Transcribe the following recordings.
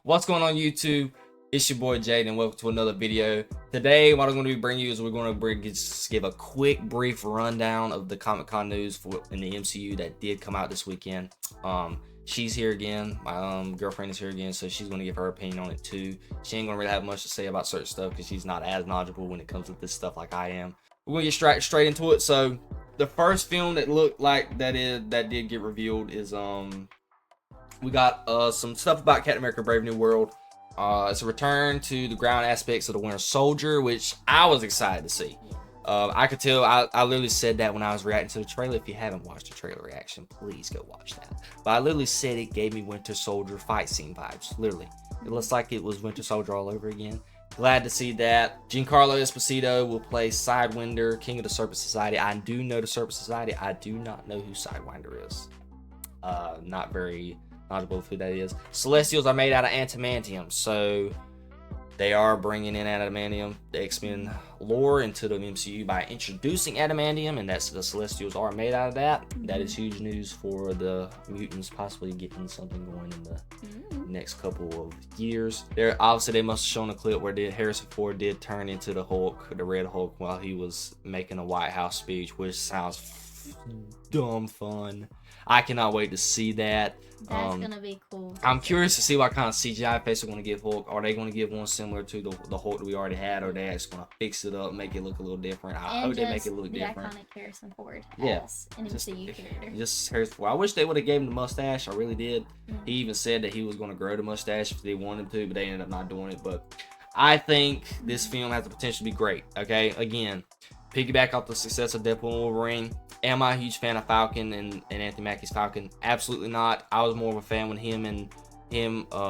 What's going on YouTube? It's your boy Jade and welcome to another video. Today what I'm going to be bringing you is we're going to just give a quick brief rundown of the Comic-Con news in the MCU that did come out this weekend. She's here again, my girlfriend is here again, so she's going to give her opinion on it too. She ain't going to really have much to say about certain stuff because she's not as knowledgeable when it comes to this stuff like I am. We're going to get straight into it. So the first film that looked like that did get revealed is we got some stuff about Captain America Brave New World. It's a return to the ground aspects of the Winter Soldier, which I was excited to see. I could tell, I literally said that when I was reacting to the trailer. If you haven't watched the trailer reaction, please go watch that. But I literally said it gave me Winter Soldier fight scene vibes, literally. It looks like it was Winter Soldier all over again. Glad to see that. Giancarlo Esposito will play Sidewinder, King of the Serpent Society. I do know the Serpent Society. I do not know who Sidewinder is. Not very knowledgeable of who that is. Celestials are made out of adamantium, so they are bringing in adamantium, the X-Men lore, into the MCU by introducing adamantium, and that's the Celestials are made out of that. That is huge news for the mutants possibly getting something going in the next couple of years. Obviously they must have shown a clip where Harrison Ford did turn into the Hulk, the Red Hulk, while he was making a White House speech, which sounds dumb fun. I cannot wait to see that. That's gonna be cool. I'm curious to see what kind of CGI face they're going to give Hulk. Are they going to give one similar to the Hulk that we already had, or are they actually going to fix it up, make it look a little different? I hope they make it look different. Iconic Harrison Ford. Yeah, An MCU character. Just Harrison Ford. I wish they would have gave him the mustache. I really did. He even said that he was going to grow the mustache if they wanted to, but they ended up not doing it. But I think this film has the potential to be great. Okay, again, piggyback off the success of Deadpool and Wolverine. Am I a huge fan of Falcon and Anthony Mackie's Falcon? Absolutely not. I was more of a fan when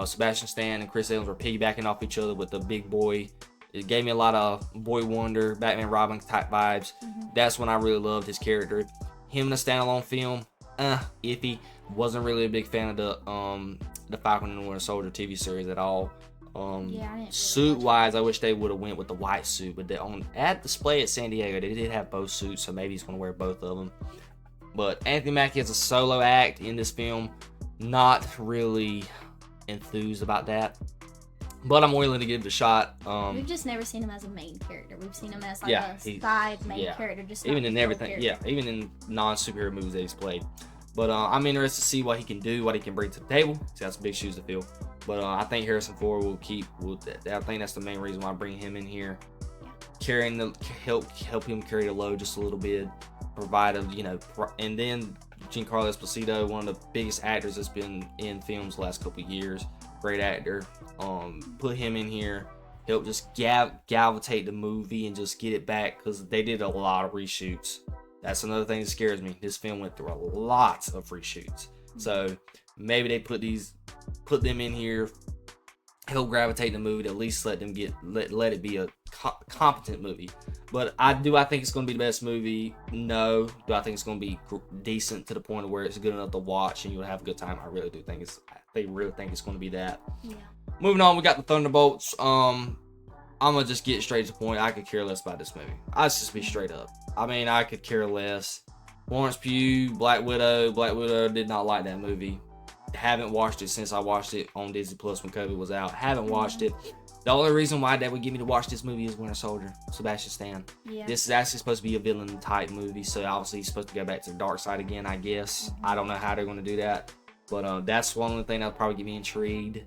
Sebastian Stan and Chris Evans were piggybacking off each other with the big boy. It gave me a lot of Boy Wonder, Batman Robin type vibes. That's when I really loved his character. Him in a standalone film, iffy. Wasn't really a big fan of the Falcon and the Winter Soldier TV series at all. Suit wise, I wish they would have went with the white suit, but at display at San Diego they did have both suits, so maybe he's going to wear both of them. But Anthony Mackie is a solo act in this film. Not really enthused about that, but I'm willing to give it a shot. We've just never seen him as a main character. We've seen him as like a side main character, just even in everything. Even in non-superhero movies that he's played. But I'm interested to see what he can do, what he can bring to the table. He's got some big shoes to fill. But I think Harrison Ford will I think that's the main reason why I bring him in here. Help him carry the load just a little bit. Provide and then Giancarlo Esposito, one of the biggest actors that's been in films the last couple of years. Great actor. Put him in here. Help just galvantate the movie and just get it back, because they did a lot of reshoots. That's another thing that scares me. This film went through a lot of reshoots. So maybe they put them in here, help gravitate the movie to at least let it be a competent movie. But I think it's going to be the best movie? No. Do I think it's going to be decent to the point of where it's good enough to watch and you'll have a good time? I really do think they really think it's going to be that. Yeah. Moving on, we got the Thunderbolts. I'm gonna just get straight to the point. I could care less about this movie. I'll just be straight up. I mean, I could care less. Florence Pugh, Black Widow did not like that movie. Haven't watched it since I watched it on Disney Plus when COVID was out. Haven't watched it. The only reason why that would get me to watch this movie is Winter Soldier, Sebastian Stan. Yeah. This is actually supposed to be a villain type movie, so obviously he's supposed to go back to the dark side again, I guess. I don't know how they're going to do that, but that's one of the things that'll probably get me intrigued.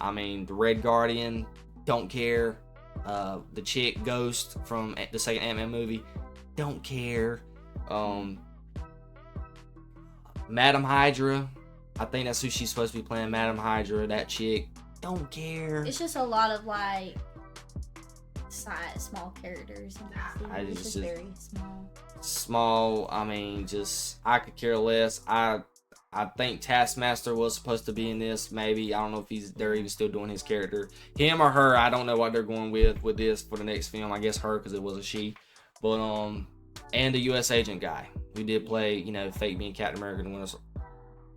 I mean, the Red Guardian, don't care. The chick Ghost from the second Ant-Man movie, don't care. Madam Hydra, I think that's who she's supposed to be playing, Madam Hydra, that chick, don't care. It's just a lot of like small characters. It's just very small. I mean, I could care less. I think Taskmaster was supposed to be in this. Maybe, I don't know if they're even still doing his character. Him or her, I don't know what they're going with this for the next film. I guess her, because it was a she. But and the U.S. agent guy who did play, fake being Captain America and Winter,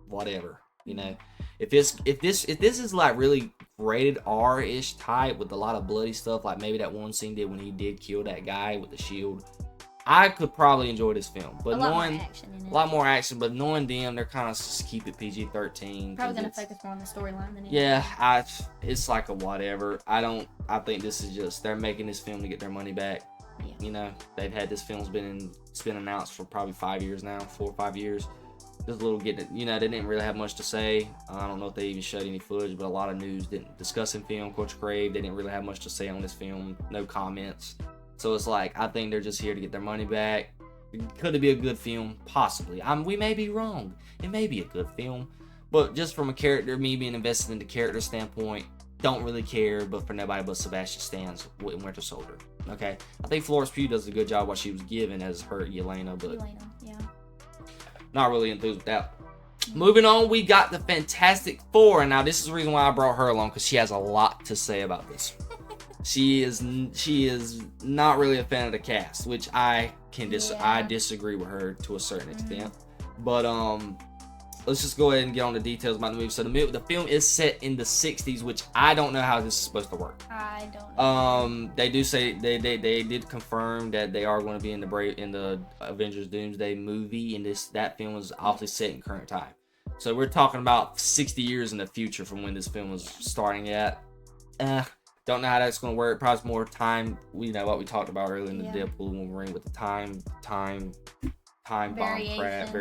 whatever. If this is like really rated R-ish type with a lot of bloody stuff, like maybe that one scene did when he did kill that guy with the shield. I could probably enjoy this film, but a lot more action in it. A lot more action, but knowing them, they're kind of just keep it PG-13. Probably gonna focus more on the storyline than anything. Yeah, it's like a whatever. I think this is just they're making this film to get their money back. Yeah. You know, they've had this film's been announced for probably 5 years now, 4 or 5 years. Just a little getting, you know, they didn't really have much to say. I don't know if they even showed any footage, but a lot of news didn't discussing film. Coach Crave, they didn't really have much to say on this film. No comments. So it's like, I think they're just here to get their money back. Could it be a good film? Possibly. We may be wrong. It may be a good film. But just from a character, me being invested in the character standpoint, don't really care, but for nobody but Sebastian Stan's Winter Soldier. Okay? I think Florence Pugh does a good job what she was given as her Yelena, but yeah. Not really enthused with that. Moving on, we got the Fantastic Four, and now this is the reason why I brought her along, because she has a lot to say about this. She is not really a fan of the cast, which I disagree with her to a certain extent. But let's just go ahead and get on the details about the movie. So the film is set in the 60s, which I don't know how this is supposed to work. I don't know. They do say they did confirm that they are going to be in the Avengers Doomsday movie, and that film is obviously set in current time. So we're talking about 60 years in the future from when this film was starting at. Don't know how that's going to work. Probably more time. You know what we talked about earlier in the Deadpool Wolverine with the time bomb crap.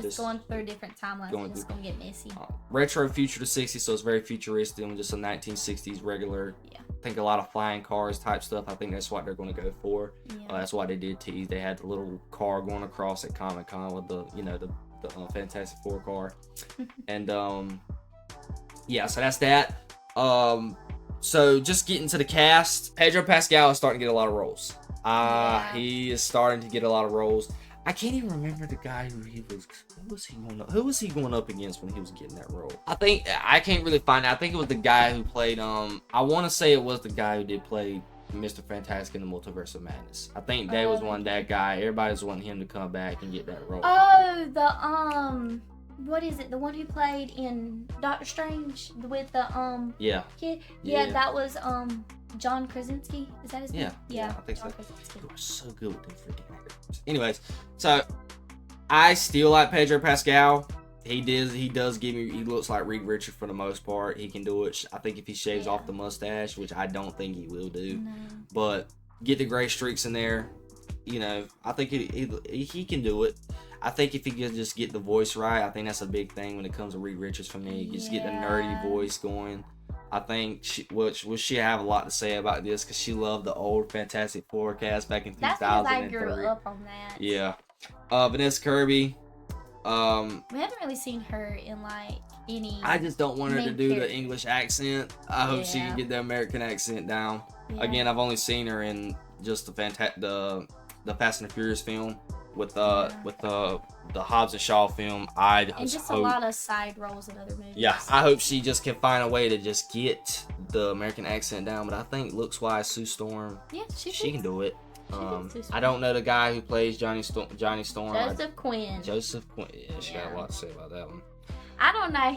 Just going through different timelines. It's going to get messy. Retro future to 60s, so it's very futuristic and just a 1960s regular. Yeah. I think a lot of flying cars type stuff. I think that's what they're going to go for. Yeah. That's why they did tease. They had the little car going across at Comic-Con with the Fantastic Four car. And so that's that. So just getting to the cast, Pedro Pascal is starting to get a lot of roles. He is starting to get a lot of roles. I can't even remember the guy who was he going up against when he was getting that role. I can't really find out. I think it was the guy who played I want to say it was the guy who did play Mr. Fantastic in the Multiverse of Madness. I think that was that guy. Everybody's wanting him to come back and get that role. Oh, what is it? The one who played in Doctor Strange with the kid? Yeah, that was John Krasinski. Is that his name? Yeah, I think so. You are so good with them freaking actors. Anyways, so I still like Pedro Pascal. He does give me. He looks like Reed Richards for the most part. He can do it. I think if he shaves off the mustache, which I don't think he will do, but get the gray streaks in there. You know, I think he can do it. I think if he could just get the voice right, I think that's a big thing when it comes to Reed Richards for me. Just get the nerdy voice going. I think she have a lot to say about this because she loved the old Fantastic Four cast back in 2003. That's because I grew up on that. Yeah. Vanessa Kirby. We haven't really seen her in like any. I just don't want her to do the English accent. I hope she can get the American accent down. Yeah. Again, I've only seen her in just the Fast and the Furious film with the Hobbs and Shaw film. And just a lot of side roles in other movies. Yeah, I hope she just can find a way to just get the American accent down. But I think looks wise, Sue Storm. Yeah, she can do it. I don't know the guy who plays Johnny Storm. Joseph Quinn. Yeah, she got a lot to say about that one. I don't know.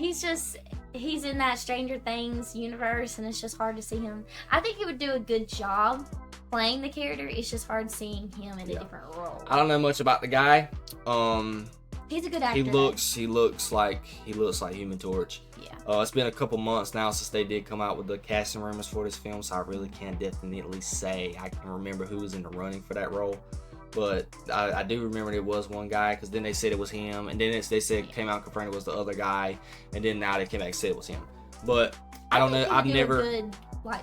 He's in that Stranger Things universe, and it's just hard to see him. I think he would do a good job playing the character. It's just hard seeing him in a different role. I don't know much about the guy. He's a good actor. He looks like Human Torch. Yeah. It's been a couple months now since they did come out with the casting rumors for this film, so I really can't definitely say I can remember who was in the running for that role. But I do remember there was one guy, because then they said it was him, and then they said came out confirmed it was the other guy, and then now they came back and said it was him. But I don't know. I've never a good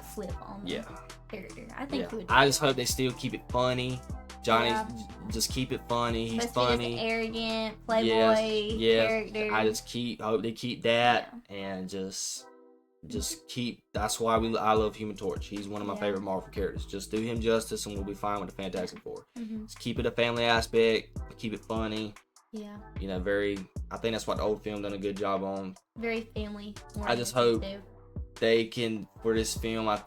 flip on the character. I think he would. I just hope they still keep it funny. Johnny, just keep it funny. He's funny, arrogant, playboy character. I just hope they keep that and just keep. That's why I love Human Torch. He's one of my favorite Marvel characters. Just do him justice, and we'll be fine with the Fantastic Four. Just keep it a family aspect. Keep it funny. Yeah. You know, I think that's what the old film done a good job on. Very family. I just hope they can, for this film, I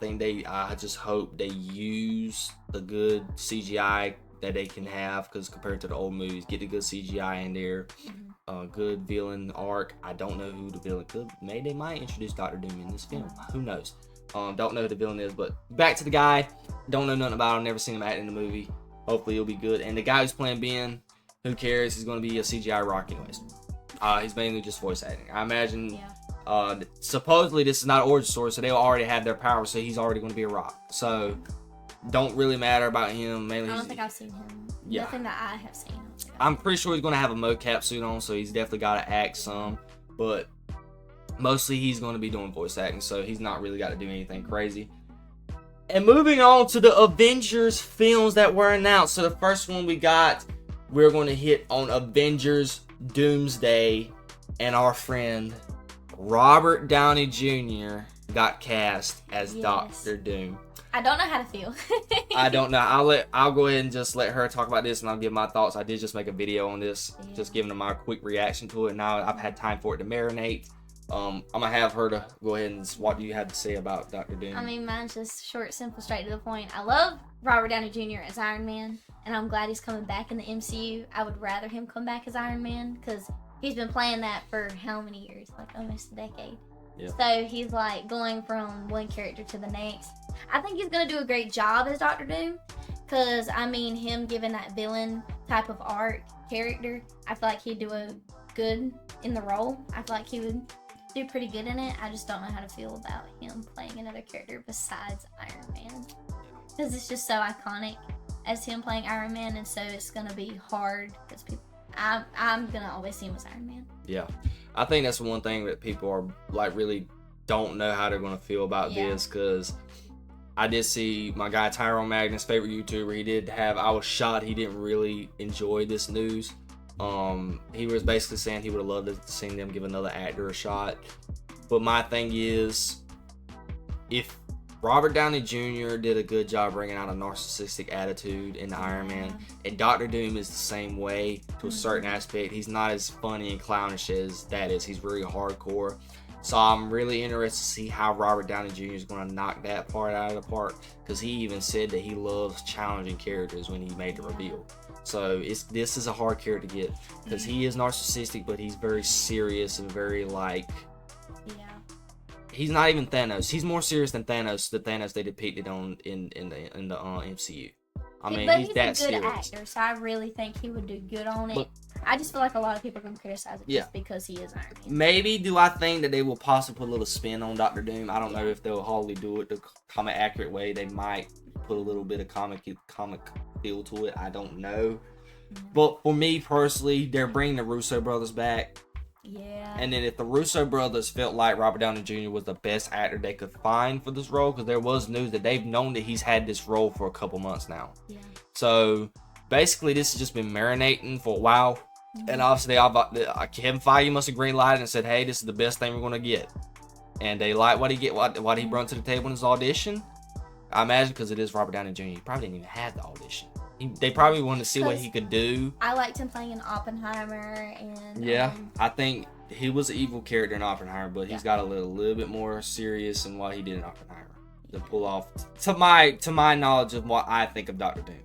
just hope they use the good CGI that they can have, because compared to the old movies, get the good CGI in there. Good villain arc. I don't know who the villain could. Maybe they might introduce Dr. Doom in this film. Who knows? Don't know who the villain is, but back to the guy. Don't know nothing about him. Never seen him act in the movie. Hopefully it'll be good. And the guy who's playing Ben, who cares? He's going to be a CGI Rock anyways. He's mainly just voice acting. I imagine. Supposedly this is not an origin story, so they'll already have their power, so he's already going to be a Rock. So don't really matter about him. Mainly, I don't think I've seen him. Yeah. Nothing that I have seen. I'm pretty sure he's going to have a mocap suit on, so he's definitely got to act some. But mostly he's going to be doing voice acting, so he's not really got to do anything crazy. And moving on to the Avengers films that were announced. So the first one we're going to hit on Avengers Doomsday, and our friend Robert Downey Jr. got cast as Doctor Doom. I don't know how to feel. I don't know. I'll go ahead and just let her talk about this, and I'll give my thoughts. I did just make a video on this, just giving them my quick reaction to it. Now I've had time for it to marinate. I'm gonna have her to go ahead and what do you have to say about Doctor Doom? I mean, mine's just short, simple, straight to the point. I love Robert Downey Jr. as Iron Man, and I'm glad he's coming back in the MCU. I would rather him come back as Iron Man because he's been playing that for how many years? Like almost a decade. Yeah. So he's like going from one character to the next. I think he's gonna do a great job as Doctor Doom, because I mean, him giving that villain type of arc character, I feel like he'd do a good in the role. I feel like he would do pretty good in it. I just don't know how to feel about him playing another character besides Iron Man, because it's just so iconic as him playing Iron Man, and so it's gonna be hard because people. I'm gonna always see him as Iron Man. Yeah, I think that's one thing that people are like really don't know how they're gonna feel about this, because I did see my guy Tyrone Magnus, favorite YouTuber. I was shocked he didn't really enjoy this news. He was basically saying he would have loved to see them give another actor a shot. But my thing is, if Robert Downey Jr. did a good job bringing out a narcissistic attitude in Iron Man, and Doctor Doom is the same way to a certain aspect. He's not as funny and clownish as that is. He's really hardcore. So I'm really interested to see how Robert Downey Jr. is going to knock that part out of the park, because he even said that he loves challenging characters when he made the reveal. So this is a hard character to get, because he is narcissistic, but he's very serious and very like. He's not even Thanos. He's more serious than Thanos. The Thanos they depicted in the MCU. I mean, but he's that serious. He's a good actor, so I really think he would do good on it. But I just feel like a lot of people are going to criticize it just because he is Iron Man. Maybe do I think that they will possibly put a little spin on Doctor Doom? I don't know if they'll wholly do it the comic accurate way. They might put a little bit of comic feel to it. I don't know. But for me personally, they're bringing the Russo Brothers back. Yeah. And then if the Russo Brothers felt like Robert Downey Jr. was the best actor they could find for this role, because there was news that they've known that he's had this role for a couple months now. Yeah. So basically, this has just been marinating for a while. And obviously, Kevin Feige must have greenlighted and said, "Hey, this is the best thing we're gonna get." And they like what he brought to the table in his audition. I imagine because it is Robert Downey Jr. He probably didn't even have the audition. They probably wanted to see what he could do. I liked him playing in Oppenheimer, and I think he was an evil character in Oppenheimer, but he's got a little bit more serious in what he did in Oppenheimer to pull off. To my knowledge of what I think of Doctor Doom.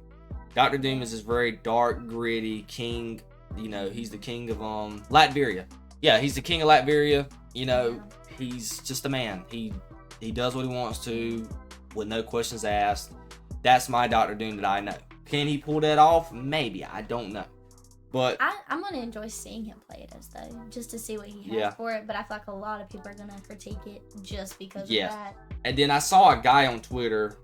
Doctor Doom is this very dark, gritty king. You know, he's the king of Latveria. Yeah, he's the king of Latveria. You know, he's just a man. He does what he wants to with no questions asked. That's my Doctor Doom that I know. Can he pull that off? Maybe. I don't know. But I'm going to enjoy seeing him play it as though, just to see what he has for it. But I feel like a lot of people are going to critique it just because of that. And then I saw a guy on Twitter.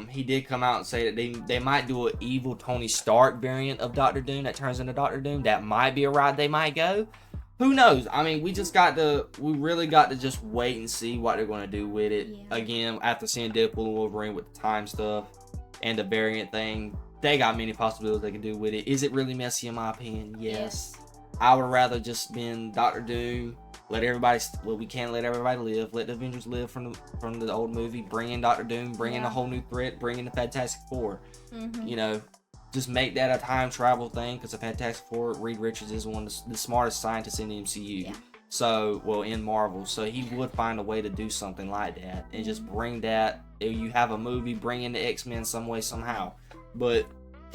He did come out and say that they might do an evil Tony Stark variant of Doctor Doom that turns into Doctor Doom. That might be a route they might go. Who knows? I mean, we really got to just wait and see what they're going to do with it. Yeah. Again, after seeing Deadpool and Wolverine with the time stuff and the variant thing, they got many possibilities they can do with it. Is it really messy in my opinion? Yes. I would rather just been Doctor Doom. Let everybody. Well, we can't let everybody live. Let the Avengers live from the old movie. Bring in Doctor Doom. Bring in a whole new threat. Bring in the Fantastic Four. You know, just make that a time travel thing, because the Fantastic Four, Reed Richards is one of the smartest scientists in the MCU. Yeah. So, well, in Marvel. So he would find a way to do something like that and just bring that. If you have a movie, bring in the X-Men some way, somehow. But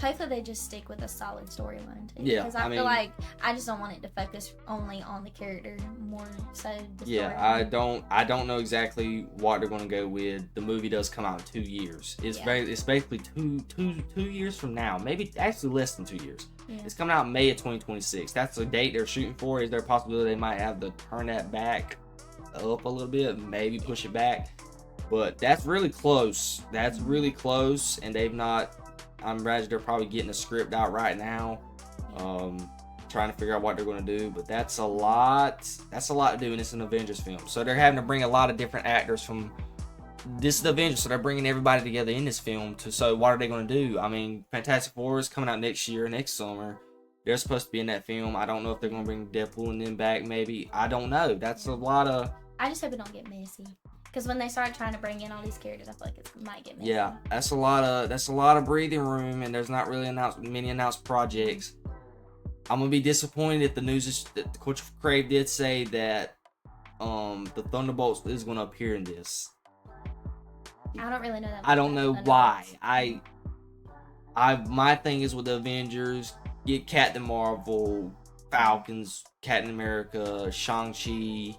Hopefully they just stick with a solid storyline too. Yeah, because I feel like I just don't want it to focus only on the character, more so the storyline. I don't know exactly what they're gonna go with. The movie does come out in 2 years. It's basically two years from now, maybe actually less than 2 years. Yeah. It's coming out in May of 2026. That's the date they're shooting for. Is there a possibility they might have to turn that back up a little bit, maybe push it back? But that's really close. That's really close, and they've not. I'm imagine they're probably getting a script out right now, trying to figure out what they're going to do. But that's a lot. That's a lot to do, and it's an Avengers film. So they're having to bring a lot of different actors from. This is the Avengers, so they're bringing everybody together in this film. So what are they going to do? I mean, Fantastic Four is coming out next year, next summer. They're supposed to be in that film. I don't know if they're going to bring Deadpool and them back. Maybe, I don't know. That's a lot of. I just hope it don't get messy. Because when they start trying to bring in all these characters, I feel like it might get messy. Yeah, that's a lot of breathing room, and there's not really many announced projects. I'm gonna be disappointed if the news is that Coach Crave did say that the Thunderbolts is gonna appear in this. I don't really know that. I don't know why. My thing is with the Avengers, get Captain Marvel, Falcons, Captain America, Shang-Chi.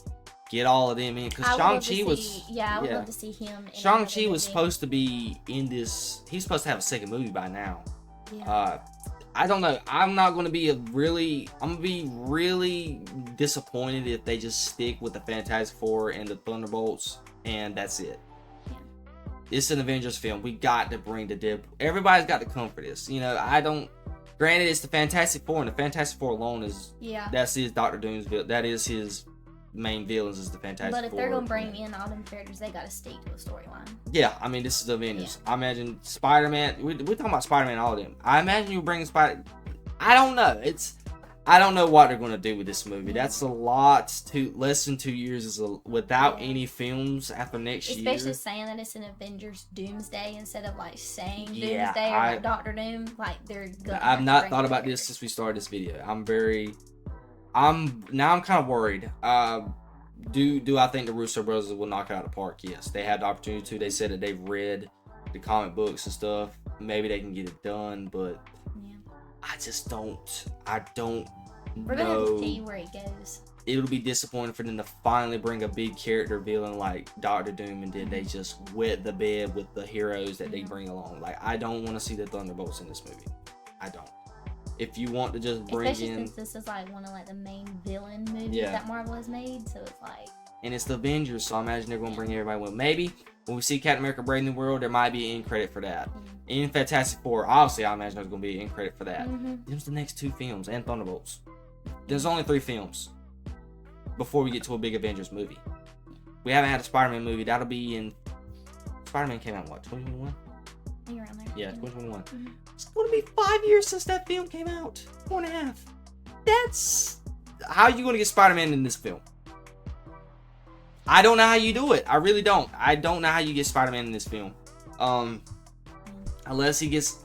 Get all of them in, because Shang-Chi was. I would love to see him. Shang-Chi was supposed to be in this. He's supposed to have a second movie by now. Yeah. I don't know. I'm going to be really disappointed if they just stick with the Fantastic Four and the Thunderbolts, and that's it. Yeah. It's an Avengers film. We got to bring the Deadpool. Everybody's got to come for this. You know, Granted, it's the Fantastic Four, and the Fantastic Four alone is. Yeah. That's his Doctor Doom's. That is his. Main villains is the Fantastic Four. But if they're gonna bring in all them characters, they gotta stick to a storyline. Yeah, I mean, this is the Avengers. Yeah. I imagine Spider-Man. We're talking about Spider-Man, all of them. I imagine you bring Spider. I don't know. I don't know what they're gonna do with this movie. That's a lot. Less than 2 years without any films after next year. Especially saying that it's an Avengers Doomsday instead of like saying Doomsday or like Doctor Doom. Like they're good. I've not thought about this since we started this video. I'm kind of worried. Do I think the Russo Brothers will knock it out of the park? Yes, they had the opportunity to. They said that they've read the comic books and stuff. Maybe they can get it done, but I just don't. We're gonna have to see where it goes. It'll be disappointing for them to finally bring a big character villain like Doctor Doom, and then they just wet the bed with the heroes that they bring along. Like, I don't want to see the Thunderbolts in this movie. I don't. If you want to just bring Especially since this is like one of like the main villain movies that Marvel has made, so it's like. And it's the Avengers, so I imagine they're gonna bring everybody with. Maybe when we see Captain America Brave New World, there might be an end credit for that. In Fantastic Four, obviously, I imagine there's gonna be an end credit for that. There's the next 2 films and Thunderbolts. There's only 3 films before we get to a big Avengers movie. We haven't had a Spider-Man movie. That'll be in. Spider-Man came out in what, 2021? Around there. Yeah, 2021. It's going to be 5 years since that film came out. 4.5. That's... How are you going to get Spider-Man in this film? I don't know how you do it. I really don't. I don't know how you get Spider-Man in this film. Unless he gets...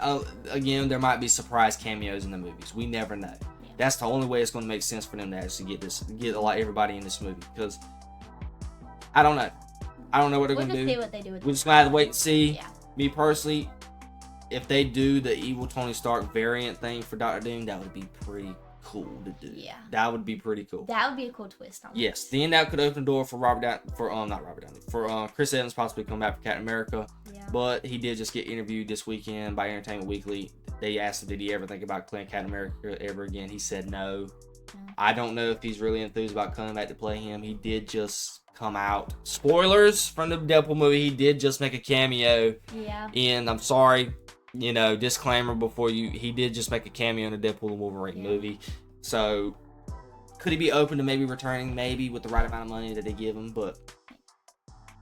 again, there might be surprise cameos in the movies. We never know. Yeah. That's the only way it's going to make sense for them to actually get everybody in this movie. Because... I don't know. I don't know what they're going to do. We'll just see what they do with We're just going to have to wait and see. Yeah. Me personally, if they do the evil Tony Stark variant thing for Doctor Doom, that would be pretty cool to do. Yeah. That would be pretty cool. That would be a cool twist on Yes. Then that could open the door for Chris Evans possibly come back for Captain America. Yeah. But he did just get interviewed this weekend by Entertainment Weekly. They asked him, did he ever think about playing Captain America ever again? He said no. I don't know if he's really enthused about coming back to play him. He did just come out. Spoilers from the Deadpool movie. He did just make a cameo. Yeah. And I'm sorry, disclaimer before he did just make a cameo in the Deadpool and Wolverine movie. So could he be open to maybe returning, maybe with the right amount of money that they give him? But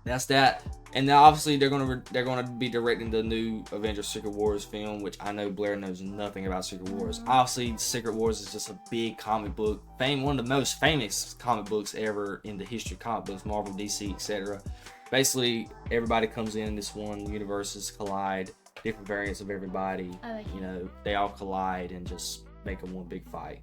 that's that. And then obviously they're gonna be directing the new Avengers Secret Wars film, which I know Blair knows nothing about Secret Wars. Obviously, Secret Wars is just a big comic book, one of the most famous comic books ever in the history of comic books, Marvel, DC, etc. Basically, everybody comes in this one, universes collide, different variants of everybody. They all collide and just make them one big fight.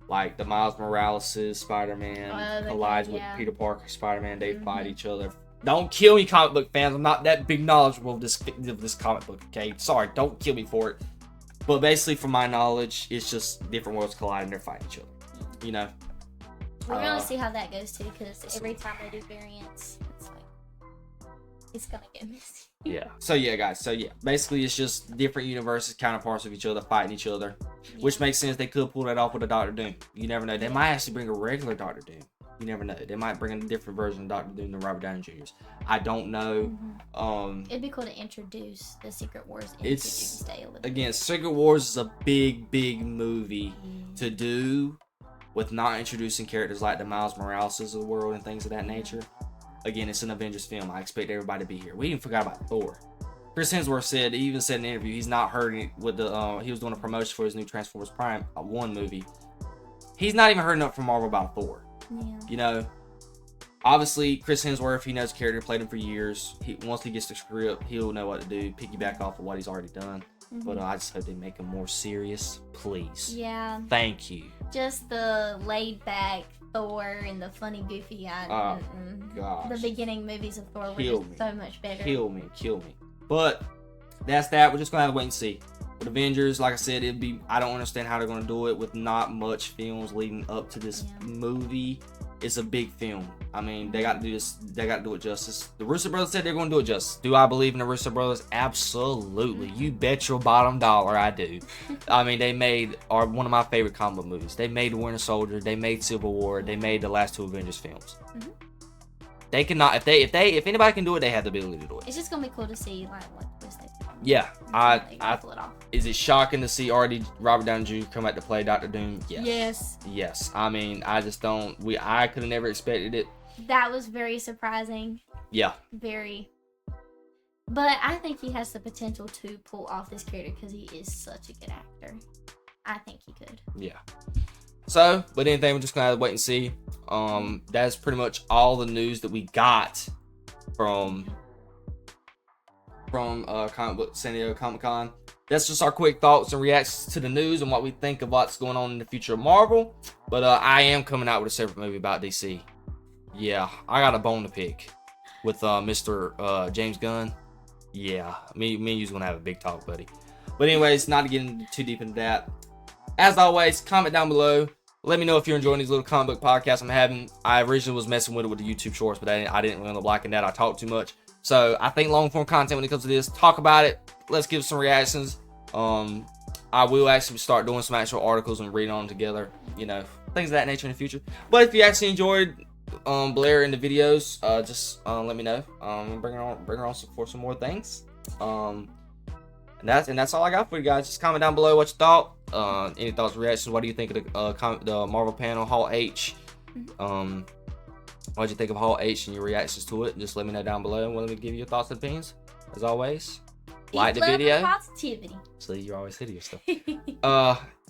Like the Miles Morales' Spider-Man collides with Peter Parker's Spider-Man. They fight each other. Don't kill me, comic book fans. I'm not that big knowledgeable of this comic book, okay? Sorry, don't kill me for it. But basically, from my knowledge, it's just different worlds colliding. They're fighting each other. You know. We're gonna see how that goes too, because every time they do variants, it's like it's gonna get messy. Yeah. So yeah, guys. So yeah, basically, it's just different universes, counterparts of each other, fighting each other, which makes sense. They could pull that off with a Doctor Doom. You never know. They might actually bring a regular Doctor Doom. You never know. They might bring a different version of Doctor Doom than Robert Downey Jr.'s. I don't know. It'd be cool to introduce the Secret Wars into Doomsday a little bit. Again, Secret Wars is a big movie to do with not introducing characters like the Miles Morales of the world and things of that nature. Again, it's an Avengers film. I expect everybody to be here. We even forgot about Thor. Chris Hemsworth he even said in an interview, he's not heard it with the, he was doing a promotion for his new Transformers Prime 1 movie. He's not even heard enough from Marvel about Thor. Yeah. You know, obviously, Chris Hemsworth, he knows the character, played him for years. Once he gets the script, he'll know what to do, piggyback off of what he's already done. But I just hope they make him more serious, please. Yeah. Thank you. Just the laid back Thor and the funny, goofy gosh. The beginning movies of Thor were just so much better. Kill me. But that's that. We're just gonna have to wait and see. With Avengers, like I said, I don't understand how they're gonna do it with not much films leading up to this movie. It's a big film. I mean, they got to do this. They got to do it justice. The Russo Brothers said they're going to do it justice. Do I believe in the Russo Brothers? Absolutely. You bet your bottom dollar I do. I mean, they made one of my favorite comic book movies. They made Winter Soldier. They made Civil War. They made the last 2 Avengers films. They cannot. If anybody can do it, they have the ability to do it. It's just gonna be cool to see like what twist they put on. Yeah, I pull it off. Is it shocking to see already Robert Downey Jr. come back to play Doctor Doom? Yes. Yes. I mean, I just don't. I could have never expected it. That was very surprising. Yeah. Very. But I think he has the potential to pull off this character because he is such a good actor. I think he could. Yeah. So, but anything, we're just gonna have to wait and see. That's pretty much all the news that we got from Comic Book San Diego Comic-Con. That's just our quick thoughts and reactions to the news and what we think of what's going on in the future of Marvel. But I am coming out with a separate movie about DC. Yeah, I got a bone to pick with Mr. James Gunn. Yeah, me and you's gonna have a big talk, buddy. But anyways, not to get too deep into that. As always, comment down below. Let me know if you're enjoying these little comic book podcasts I'm having. I originally was messing with it with the YouTube shorts, but I didn't really end up liking that. I talk too much. So I think long form content when it comes to this. Talk about it. Let's give some reactions. I will actually start doing some actual articles and reading on them together. You know, things of that nature in the future. But if you actually enjoyed Blair in the videos, just let me know. Bring her on for some more things. And that's all I got for you guys. Just comment down below what you thought. Any thoughts, reactions? What do you think of the Marvel panel Hall H? What do you think of Hall H and your reactions to it? Just let me know down below and let me give you your thoughts and opinions. As always, like the video. Positivity. So you're always hitting your stuff.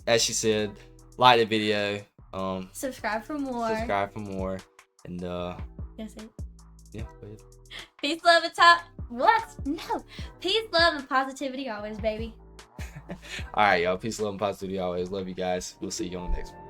As she said, like the video. Subscribe for more. And That's it. Yeah, go ahead. Peace, love, and Peace, love, and positivity always, baby. All right, y'all. Peace, love, and positivity always. Love you guys. We'll see you on the next one.